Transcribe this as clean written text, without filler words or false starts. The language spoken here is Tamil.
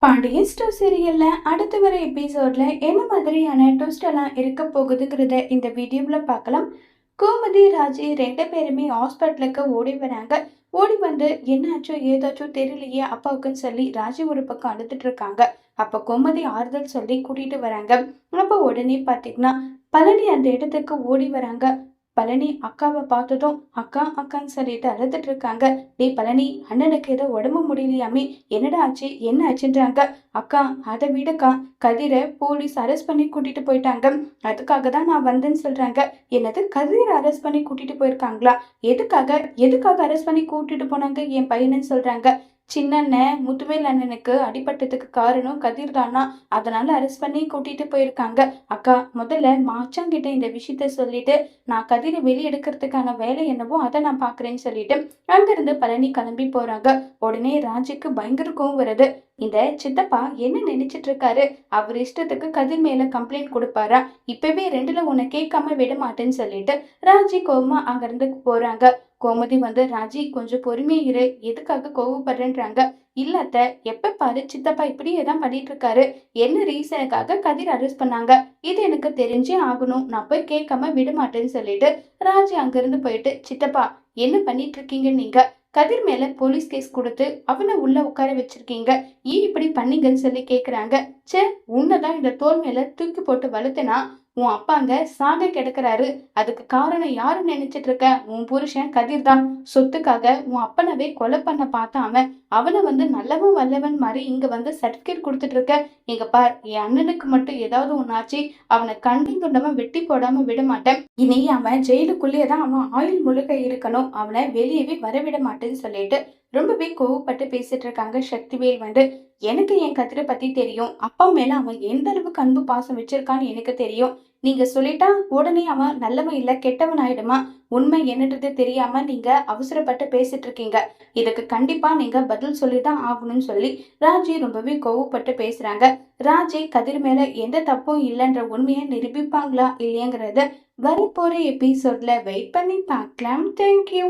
பாண்டியன் ஸ்டோர் சீரியல்ல அடுத்து வர எபிசோட்ல என்ன மாதிரியான ட்விஸ்ட் எல்லாம் இருக்க போகுதுங்கிறத இந்த வீடியோல பார்க்கலாம். கோமதி ராஜி ரெண்டு பேருமே ஹாஸ்பிட்டலுக்கு ஓடி வராங்க. ஓடி வந்து என்னாச்சோ ஏதாச்சும் தெரியலையே அப்பாவுக்குன்னு சொல்லி ராஜி ஒரு பக்கம் அழுதுட்டு இருக்காங்க. அப்ப கோமதி ஆறுதல் சொல்லி கூட்டிட்டு வராங்க. அப்ப உடனே பாத்தீங்கன்னா பழனி அந்த இடத்துக்கு ஓடி வராங்க. பழனி அக்காவை பார்த்ததும் அக்கா அக்கான்னு சொல்லிட்டு அழுதுட்டு இருக்காங்க. டேய் பழனி, அண்ணனுக்கு ஏதோ உடம்பு முடியலையாமே, என்னடா ஆச்சு என்ன ஆச்சுன்றாங்க. அக்கா அதை விடக்கா, கதிரை போலீஸ் அரெஸ்ட் பண்ணி கூட்டிட்டு போயிட்டாங்க, அதுக்காக தான் நான் வந்தேன்னு சொல்றாங்க. என்னது, கதிரை அரெஸ்ட் பண்ணி கூட்டிட்டு போயிருக்காங்களா? எதுக்காக எதுக்காக அரெஸ்ட் பண்ணி கூட்டிட்டு போனாங்க என் பையனுன்னு சொல்றாங்க. சின்ன அண்ணன் முத்துவேல் அண்ணனுக்கு அடிபட்டதுக்கு காரணம் கதிர் தானா, அதனால அரெஸ்ட் பண்ணி கூட்டிட்டு போயிருக்காங்க. அக்கா முதல்ல மாச்சாங்கிட்ட இந்த விஷயத்த சொல்லிட்டு நான் கதிரை வெளியெடுக்கிறதுக்கான வேலை என்னவோ அதை நான் பாக்குறேன்னு சொல்லிட்டு அங்கிருந்து பழனி கிளம்பி போறாங்க. உடனே ராஜுக்கு பயங்கர கோவம் வருது. இந்த சித்தப்பா என்ன நினைச்சிட்டு இருக்காரு? அவர் இஷ்டத்துக்கு கதிர் மேல கம்ப்ளைண்ட் கொடுப்பாரா? இப்பவே ரெண்டுல உன்னை கேட்காம விட மாட்டேன்னு சொல்லிட்டு ராஜி கோவமா அங்கிருந்து போறாங்க. கோமதி வந்து ராஜி கொஞ்சம் பொறுமையா இரு, எதுக்காக கோவப்படுறேன்றாங்க. இல்லத்த, எப்ப பாரு சித்தப்பா இப்படியே தான் பண்ணிட்டு இருக்காரு. என்ன ரீசனுக்காக கதிர் அரெஸ்ட் பண்ணாங்க, இது எனக்கு தெரிஞ்சே ஆகணும், நான் போய் கேட்காம விட மாட்டேன்னு சொல்லிட்டு ராஜி அங்கிருந்து போயிட்டு, சித்தப்பா என்ன பண்ணிட்டு இருக்கீங்க நீங்க? கதிர் மேல போலீஸ் கேஸ் கொடுத்து அவனை உள்ள உட்கார வச்சிருக்கீங்க, ஏன் இப்படி பண்ணீங்கன்னு சொல்லி கேக்குறாங்க. சே, உன்னதான் இந்த தோல் மேல தூக்கி போட்டு வளர்த்தனா, உன் அப்பாங்க சாக கிடக்குறாரு, அதுக்கு காரணம் யாரு நினைச்சிட்டு இருக்க? உன் புருஷன் கதிர் தான். சொத்துக்காக உன் அப்பனவே கொலை பண்ண பார்த்தான். அவனை வந்து நல்லவன் வல்லவன் மாதிரி இங்க வந்து சர்டிபிகேட் கொடுத்துட்டு இருக்க. இங்க பார், என் அண்ணனுக்கு மட்டும் ஏதாவது ஒன்னாச்சு, அவனை கண்டம் துண்டமா வெட்டி போடாம விட மாட்டேன். இனி அவன் ஜெயிலுக்குள்ளேயே அவன் ஆயுள் முழுக்க இருக்கணும், அவனை வெளியவே வரவிட மாட்டேன்னு சொல்லிட்டு ரொம்பவே கோவப்பட்டு பேசிட்டு இருக்காங்க. சக்திவேல் வந்து, எனக்கு என் கதிரை பத்தி தெரியும், அப்பா மேல அவன் எந்த அளவுக்கு அன்பு பாசம் வச்சிருக்கான்னு எனக்கு தெரியும். நீங்க சொல்லிட்டா உடனே அவன் நல்லவன் இல்ல கெட்டவன் ஆயிடுமா? உண்மை என்னன்றது தெரியாம நீங்க அவசரப்பட்டு பேசிட்டு இருக்கீங்க. இதுக்கு கண்டிப்பா நீங்க பதில் சொல்லிதான் ஆகணும்னு சொல்லி ராஜி ரொம்பவே கோவப்பட்டு பேசுறாங்க. ராஜி கதிர் மேல எந்த தப்பும் இல்லைன்ற உண்மையை நிரூபிப்பாங்களா இல்லையங்கிறத வரப்போற எபிசோட்ல வெயிட் பண்ணி பார்க்கலாம். தேங்க்யூ.